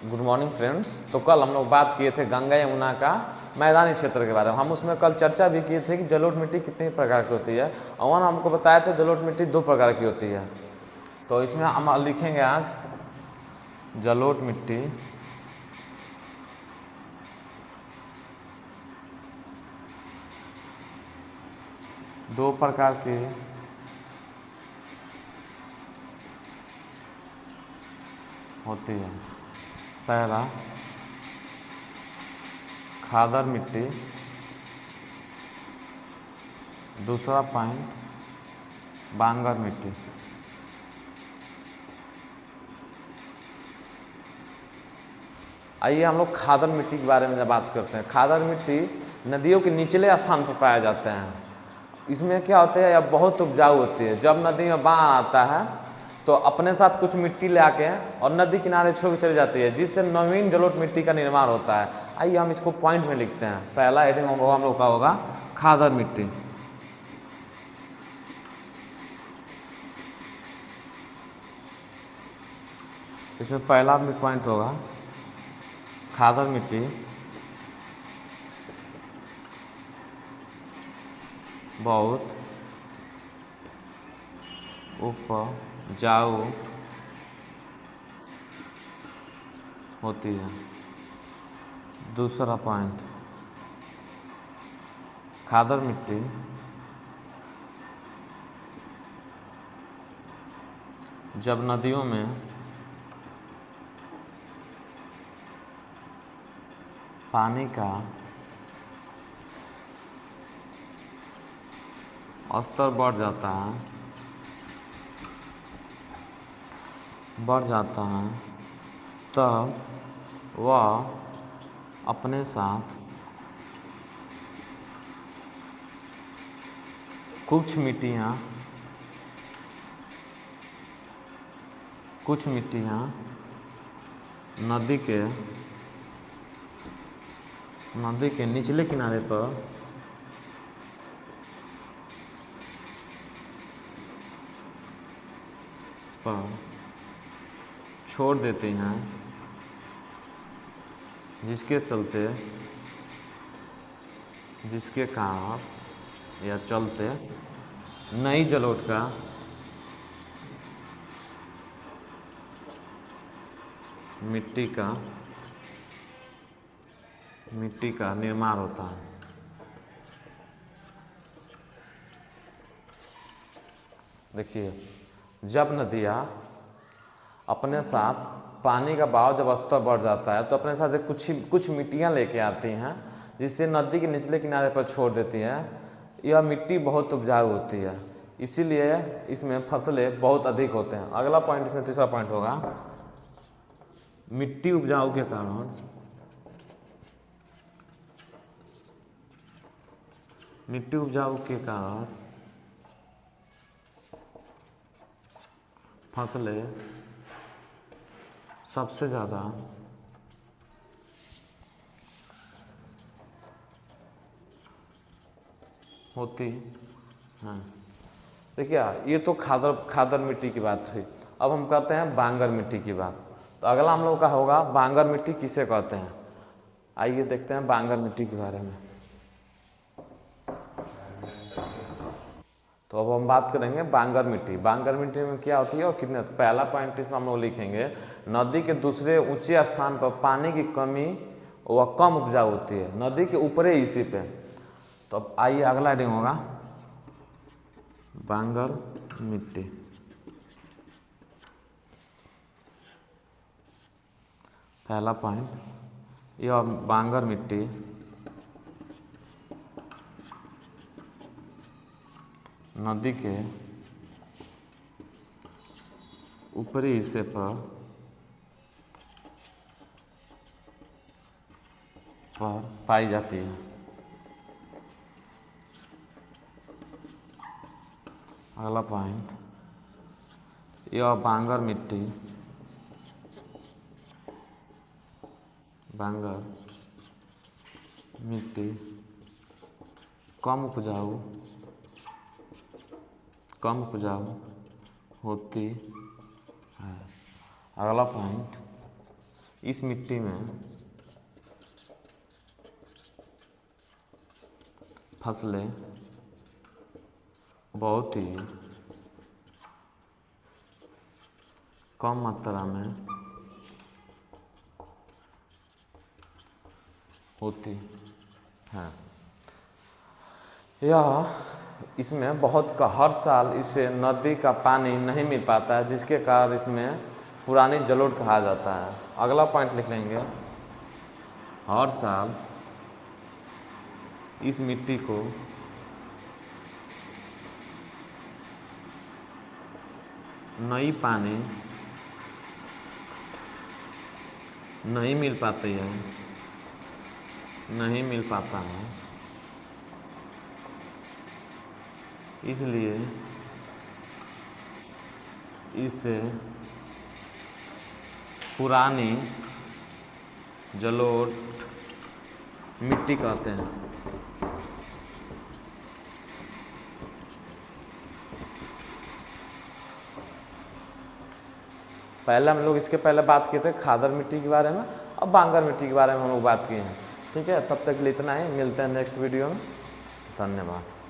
Good morning friends. तो कल हम लोग बात किए थे गंगा यमुना का मैदानी क्षेत्र के बारे में। हम उसमें कल चर्चा भी किए थे कि जलोढ़ मिट्टी कितनी प्रकार की होती है और वहाँ हमको बताया था जलोढ़ मिट्टी 2 प्रकार की होती है। तो इसमें हम लिखेंगे आज जलोढ़ मिट्टी दो प्रकार की होती है। पहला खादर मिट्टी, दूसरा पॉइंट बांगर मिट्टी। आइए हम लोग खादर मिट्टी के बारे में बात करते हैं। खादर मिट्टी नदियों के निचले स्थान पर पाए जाते हैं। इसमें क्या होता है, यह बहुत उपजाऊ होती है। जब नदी में बाढ़ आता है तो अपने साथ कुछ मिट्टी ले आके और नदी किनारे छोड़ के चली जाती है, जिससे नवीन जलोढ़ मिट्टी का निर्माण होता है। आइए हम इसको पॉइंट में लिखते हैं। पहला हेडिंग हम लोग का होगा खादर मिट्टी। इसमें पहला पॉइंट होगा खादर मिट्टी बहुत उपजाऊ होती है। दूसरा पॉइंट खादर मिट्टी जब नदियों में पानी का स्तर बढ़ जाता है तब वह अपने साथ कुछ मिट्टियाँ नदी के निचले किनारे पर छोड़ देते हैं, जिसके कारण या चलते नई जलोढ़ का मिट्टी का निर्माण होता है। देखिए, जब नदियाँ अपने साथ पानी का बहाव जब स्तर बढ़ जाता है तो अपने साथ कुछ मिट्टियाँ लेके आती हैं, जिससे नदी के निचले किनारे पर छोड़ देती हैं। यह मिट्टी बहुत उपजाऊ होती है, इसीलिए इसमें फसलें बहुत अधिक होते हैं। अगला पॉइंट, इसमें तीसरा पॉइंट होगा मिट्टी उपजाऊ के कारण फसलें सबसे ज़्यादा होती हैं। देखिए, ये तो खादर मिट्टी की बात हुई। अब हम कहते हैं बांगर मिट्टी की बात। तो अगला हम लोग का होगा बांगर मिट्टी किसे कहते हैं। आइए देखते हैं बांगर मिट्टी के बारे में। तो अब हम बात करेंगे बांगर मिट्टी। बांगर मिट्टी में क्या होती है और कितने। पहला पॉइंट इसमें हम लोग लिखेंगे नदी के दूसरे ऊंचे स्थान पर पानी की कमी व कम उपजाऊ होती है, नदी के ऊपरी हिस्से पे। तो अब आइए अगला हेडिंग होगा बांगर मिट्टी। पहला पॉइंट, यह बांगर मिट्टी नदी के ऊपरी हिस्से पर पाई जाती है। अगला पॉइंट, यह बांगर मिट्टी कम उपजाऊ होती है। अगला पॉइंट, इस मिट्टी में फसलें बहुत ही कम मात्रा में होती है। यह इसमें बहुत का हर साल इससे नदी का पानी नहीं मिल पाता है, जिसके कारण इसमें पुरानी जलोढ़ कहा जाता है। अगला पॉइंट लिख लेंगे, हर साल इस मिट्टी को नई पानी नहीं मिल पाती है, नहीं मिल पाता है, इसलिए इसे पुरानी जलोढ़ मिट्टी कहते हैं। पहले हम लोग इसके पहले बात किए थे खादर मिट्टी के बारे में, अब बांगर मिट्टी के बारे में हम लोग बात किए हैं। ठीक है, तब तक के लिए इतना ही, मिलते हैं नेक्स्ट वीडियो में। धन्यवाद।